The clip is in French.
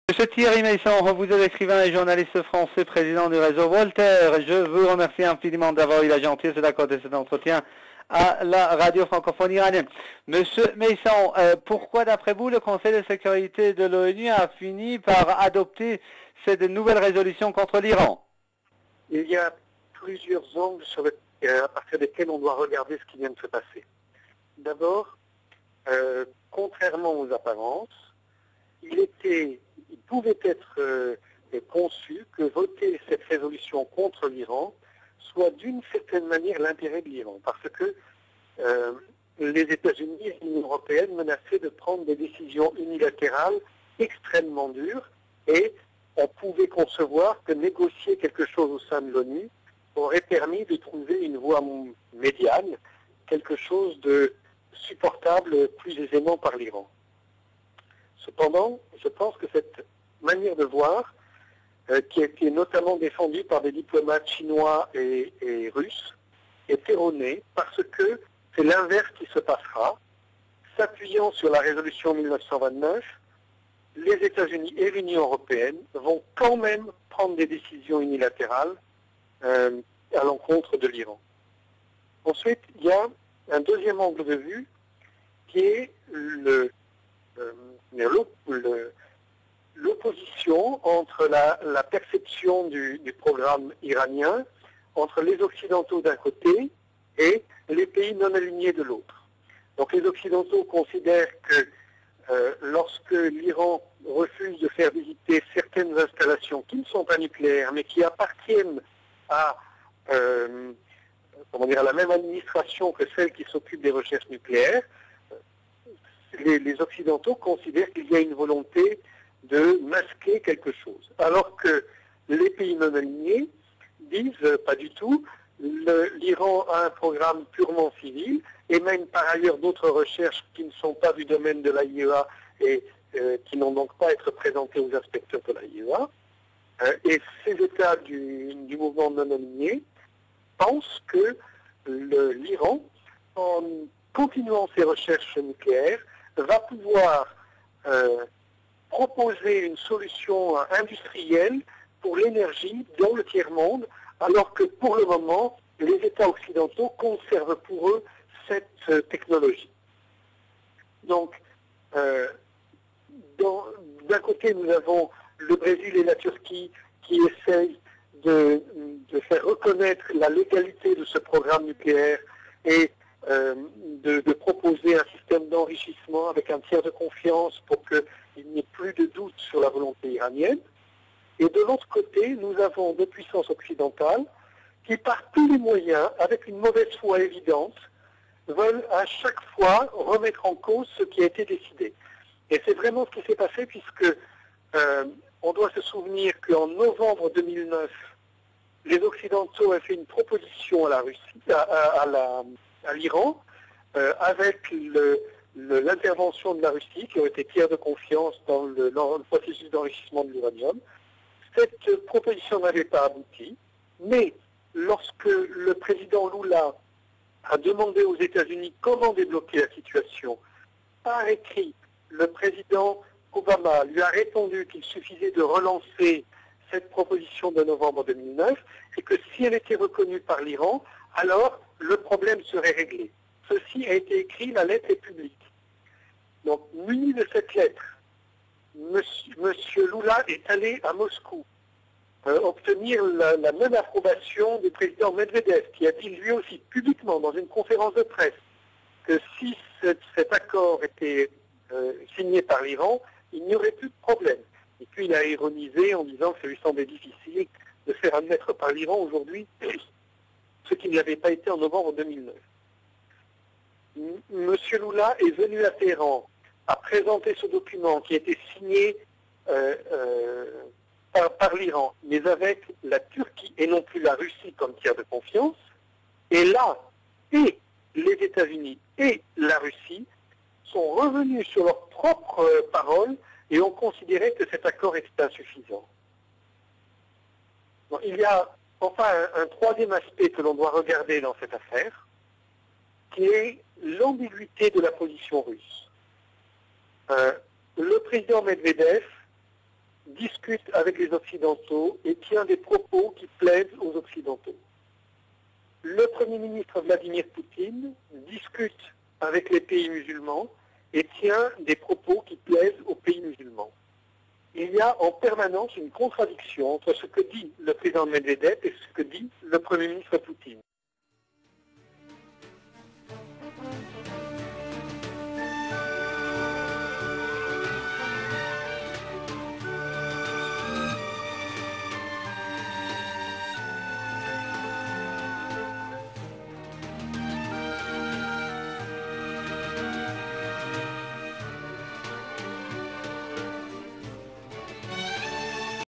Monsieur Thierry Meyssan, vous êtes écrivain et journaliste français, président du réseau Voltaire. Je vous remercie infiniment d'avoir eu la gentillesse d'accorder cet entretien à la radio francophone iranienne. Monsieur Meyssan, pourquoi d'après vous le Conseil de sécurité de l'ONU a fini par adopter cette nouvelle résolution contre l'Iran? Il y a plusieurs angles à partir desquels on doit regarder ce qui vient de se passer. D'abord, contrairement aux apparences, il pouvait être conçu que voter cette résolution contre l'Iran soit d'une certaine manière l'intérêt de l'Iran, parce que les États-Unis et l'Union européenne menaçaient de prendre des décisions unilatérales extrêmement dures, et on pouvait concevoir que négocier quelque chose au sein de l'ONU aurait permis de trouver une voie médiane, quelque chose de supportable plus aisément par l'Iran. Cependant, je pense que cette manière de voir, qui a été notamment défendue par des diplomates chinois et russes, est erronée parce que c'est l'inverse qui se passera. S'appuyant sur la résolution 1929, les États-Unis et l'Union européenne vont quand même prendre des décisions unilatérales à l'encontre de l'Iran. Ensuite, il y a un deuxième angle de vue qui est l'opposition entre la perception du programme iranien, entre les Occidentaux d'un côté et les pays non alignés de l'autre. Donc les Occidentaux considèrent que lorsque l'Iran refuse de faire visiter certaines installations qui ne sont pas nucléaires, mais qui appartiennent à la même administration que celle qui s'occupe des recherches nucléaires, les Occidentaux considèrent qu'il y a une volonté de masquer quelque chose. Alors que les pays non alignés disent pas du tout, l'Iran a un programme purement civil et mène par ailleurs d'autres recherches qui ne sont pas du domaine de l'AIEA et qui n'ont donc pas à être présentées aux inspecteurs de l'AIEA. Et ces États du mouvement non aligné pensent que l'Iran, en continuant ses recherches nucléaires, va pouvoir proposer une solution industrielle pour l'énergie dans le tiers-monde, alors que pour le moment, les États occidentaux conservent pour eux cette technologie. Donc, d'un côté, nous avons le Brésil et la Turquie qui essayent de faire reconnaître la légalité de ce programme nucléaire et de proposer un système d'enrichissement avec un tiers de confiance pour qu'il n'y ait plus de doute sur la volonté iranienne. Et de l'autre côté, nous avons des puissances occidentales qui, par tous les moyens, avec une mauvaise foi évidente, veulent à chaque fois remettre en cause ce qui a été décidé. Et c'est vraiment ce qui s'est passé, puisque on doit se souvenir qu'en novembre 2009, les Occidentaux ont fait une proposition à la Russie, à l'Iran, avec l'intervention de la Russie, qui aurait été tiers de confiance dans le processus d'enrichissement de l'uranium. Cette proposition n'avait pas abouti, mais lorsque le président Lula a demandé aux États-Unis comment débloquer la situation, par écrit, le président Obama lui a répondu qu'il suffisait de relancer cette proposition de novembre 2009 et que si elle était reconnue par l'Iran, alors le problème serait réglé. Ceci a été écrit, la lettre est publique. Donc, muni de cette lettre, Monsieur Lula est allé à Moscou obtenir la même approbation du président Medvedev, qui a dit lui aussi publiquement dans une conférence de presse que si cet accord était signé par l'Iran, il n'y aurait plus de problème. Et puis il a ironisé en disant que ça lui semblait difficile de faire admettre par l'Iran aujourd'hui ce qui ne l'avait pas été en novembre 2009. Monsieur Lula est venu à Téhéran, a présenté ce document qui a été signé par l'Iran, mais avec la Turquie et non plus la Russie comme tiers de confiance. Et là, et les États-Unis et la Russie sont revenus sur leurs propres paroles et ont considéré que cet accord était insuffisant. Bon, il y a enfin un troisième aspect que l'on doit regarder dans cette affaire, qui est l'ambiguïté de la position russe. Le président Medvedev discute avec les Occidentaux et tient des propos qui plaisent aux Occidentaux. Le Premier ministre Vladimir Poutine discute avec les pays musulmans et tient des propos qui plaisent aux pays musulmans. Il y a en permanence une contradiction entre ce que dit le président Medvedev et ce que dit le Premier ministre Poutine.